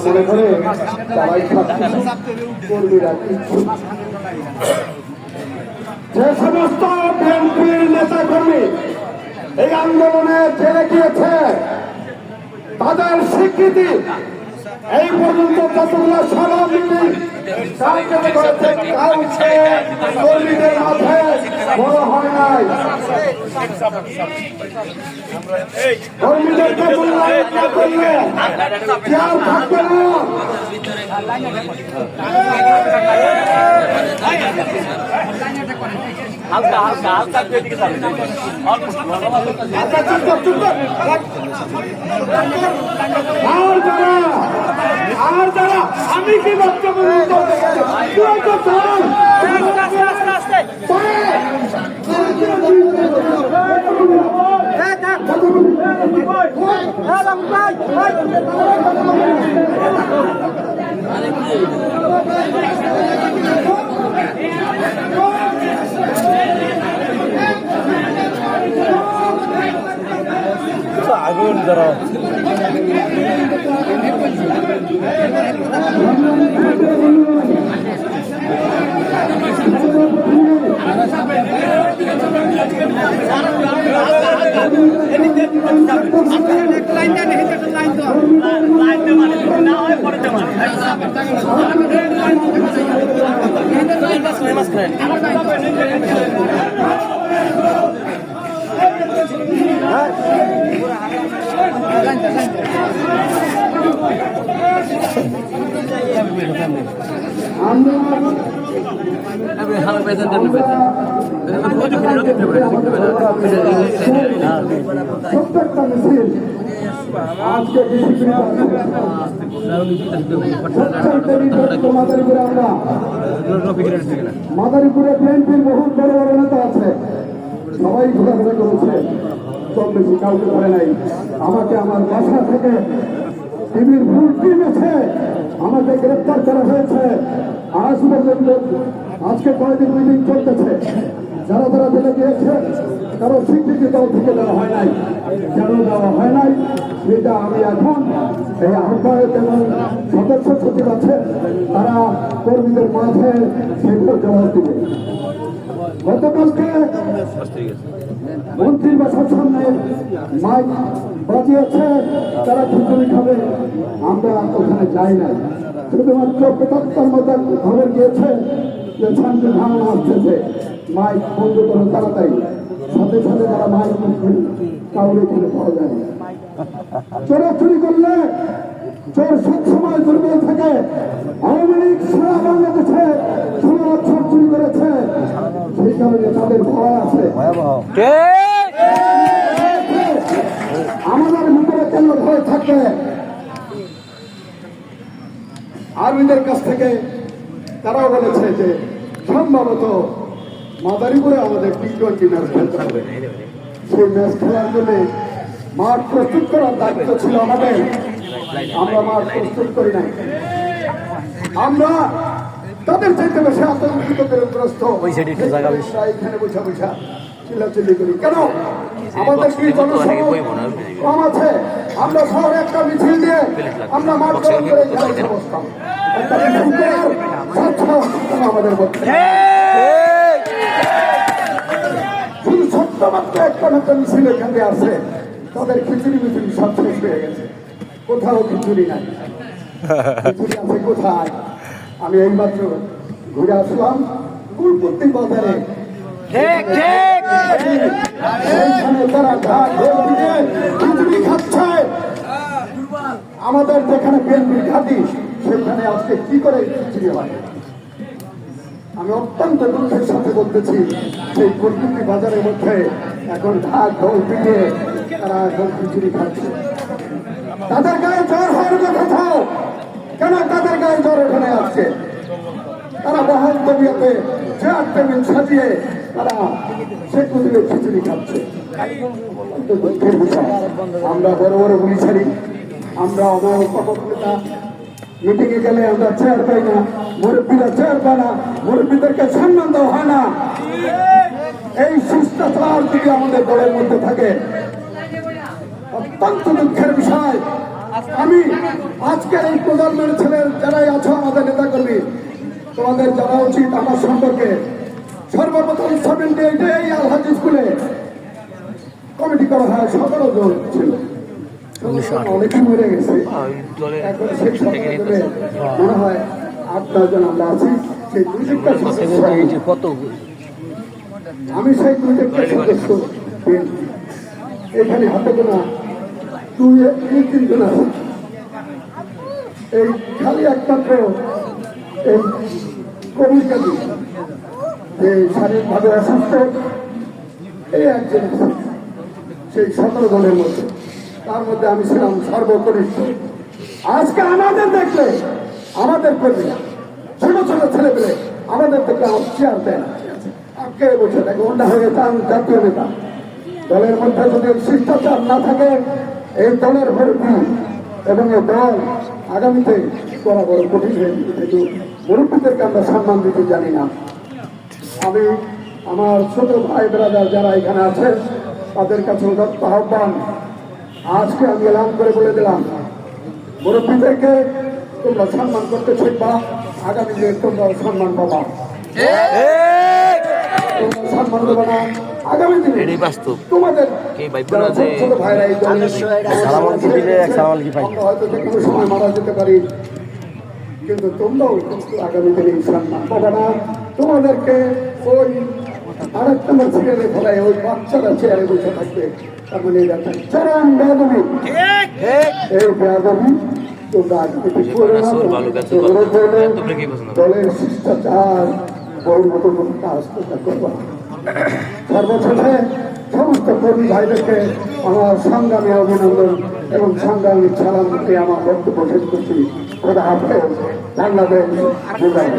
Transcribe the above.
মনে করে তারাই কর্মীরা যে সমস্ত বিএনপির নেতা কর্মী এই আন্দোলনে জেলে গিয়েছে তাদের স্বীকৃতি এই পর্যন্ত যতগুলো সভা মিটিং কর্মীদের মাঝে বড় হয় নাই। কর্মীদেরকে মূল্যায়ন না করলে কেউ থাকবে না। হালকা হালকা হালকা আর যারা আমি কি বক্তব্য আগুন ধরো মাদারীপুরে বিএনপির বহু বড় বড় নেতা আছে, সবাই ঘোরাঘুরি করেছে, কম বেশি কাউকে ধরে নাই। আমাকে আমার বাসা থেকে টিভির ভুল টিম আছে, আমাকে গ্রেপ্তার করা হয়েছে। আজ পর্যন্ত আজকে কয়েকদিন মিটিং চলতেছে, যারা যারা জেলে গিয়েছে কারো স্বীকৃতি দল থেকে দেওয়া হয় নাই। কেন দেওয়া হয় নাই সেটা আমি এখন এই আহ্বায়ক এবং সদস্য সচিব আছে, তারা কর্মীদের মাঝে সেগুলো জবাব দিবে। গতকালকে মন্ত্রীর বাসার সামনে মাইক বাজিয়েছে, তারা খিচুড়ি খাবে, আমরা ওখানে যাই নাই। শুধুমাত্র ৭৫ মতো খবর গিয়েছে যে শান্তি ধারণা আসতেছে, মাইক বন্ধ করো তাড়াতাড়ি। সাথে সাথে তারা মাইক কাউরে এখানে পাওয়া যায় না। চোরাচুরি করলে চোর সবসময় দুর্বল থাকে। আওয়ামী লীগ সারা বাংলাদেশে ১৬ বছর চুরি করেছে, সেই কারণে তাদের ভয় আছে। আমাদের ভিতরে কেন ভয় থাকবে? আর্মিদের কাছ থেকে তারাও বলেছে যে সম্ভবত মাদারীপুরে আমাদের টি-20 ম্যাচ খেলতে হবে। সেই ম্যাচ খেলার জন্য মাঠ প্রস্তুত করার দায়িত্ব ছিল আমাদের। আমরা মাঠ প্রস্তুত করি নাই। আমরা তাদের চাইতে বেশি আতঙ্কিত গ্রস্ত এখানে বসা বসা চিল্লাচিল্লি করি কেন? আমাদের কি জনসংখ্যা কম আছে? আমরা শহরে একটা মিছিল দিয়ে আমরা মাঠ গরম করে বসতাম। আমাদের মধ্যে শুধু ছোট্ট মাত্র একটা মাত্র মিছিল এখানে আছে, তাদের খিচুড়ি মিচুড়ি সব শেষ হয়ে গেছে। কোথাও খিচুড়ি নাই, খিচুড়ি আছে কোথায়? আমি এইমাত্র ঘুরে আসলাম কুলপট্টি বাজারে, সেইখানে তারা খিচুড়ি খাচ্ছে। আমাদের যেখানে বিএনপির ঘাঁটি সেখানে আজকে কি করে খিচুড়ি হয়? আমি অত্যন্ত দুঃখের সাথে বলতেছি, সেই কুলপট্টি বাজারের মধ্যে এখন ঢাক ঢোল পিটিয়ে তারা এখন খিচুড়ি খাচ্ছে। তাদের গায়ে জ্বর হওয়ার কথা, কেন তাদের গায়ে জ্বর ওখানে আসছে? তারা বহাল তবিয়াতে চেয়ার টেবিল সাজিয়ে তারা শেখ মুজিবের খিচুড়ি খাচ্ছে। আমরা বড় বড় গুলি ছাড়ি, আমরা অবক নেতা মিটিং এ গেলে আমরা চেয়ার পাই না, মুরব্বীরা চেয়ার পায় না, মুরব্বীদেরকে সম্মান দেওয়া হয় না। এই শিষ্টাচার যদি আমাদের দলের মধ্যে থাকে, অত্যন্ত দুঃখের বিষয়। আজকের এই প্রজন্মের ছেলের যারাই আছো আমাদের নেতাকর্মী, তোমাদের জানা উচিত আমার সম্পর্কে। সর্বপ্রথম 78 এই আলহাজ স্কুলে কমিটি করা হয়, 17 জন ছিল, অনেকে মরে গেছে। এখন সেই 17 জনে মনে হয় 8-9 জন আমরা আছি। সেই 2-3টা আমি সেই 2-3টা সদস্য এখানে হাতে গোনা 2-3 জন আছে। এই খালি একমাত্র এই কবিতাটি যে শারীরিকভাবে অসুস্থ এই একজন আছে। সেই 17 জনের মধ্যে, তার মধ্যে আমি ছিলাম সর্বকনিষ্ঠ। আজকে আমাদের দেখলে, আমাদের কর্মীরা ছোট ছোট ছেলে পেলে আমাদের দেখলে আমার চেয়ার দেয় না, আজকে বসে থাকে অন্য হয়ে যান জাতীয় নেতা। দলের মধ্যে যদি শিষ্টাচার না থাকে, এই দলের ভর্তি এবং এই দল আগামীতে করা বড় কঠিন হয়ে কিন্তু মুরব্বীদেরকে আমরা সম্মান দিতে জানি না। আমি আমার ছোট ভাই ব্রাদার যারা এখানে আছে তাদের কাছে উদাত্ত আহ্বান, আজকে আমি এলান করে বলে দিলাম, মুরব্বীদেরকে তোমরা সম্মান করতে শিখবা, আগামী দিনে তোমরা সম্মান পাবা। তোমরা সম্মান দেবে না, আগামী দিনে তোমাদের ছোট ভাইরা এই দলের আমরা হয়তো যে কোনো সময় মারা যেতে পারি, কিন্তু তোমরাও আগামী দিনে সম্মান পাবে না। তোমাদেরকে ওই আরেক নম্বর সিরিয়ালে ফেলায় ওই বাচ্চারা চেয়ারে বসে থাকবে, তার মানে এটা একটা চরম বেয়াদবি। এই বেয়াদবি তোমরা আগামীতে করবে না। দলের শিষ্টাচার বড় মতো কাজ তোমরা করবা। সর্বশেষে সমস্ত কর্মী ভাইদেরকে আমার সংগ্রামী অভিনন্দন এবং সংগ্রামী সালাম দিয়ে আমার বক্তব্য শেষ করছি। খোদা হাফেজ, বাংলাদেশ জিন্দাবাদ।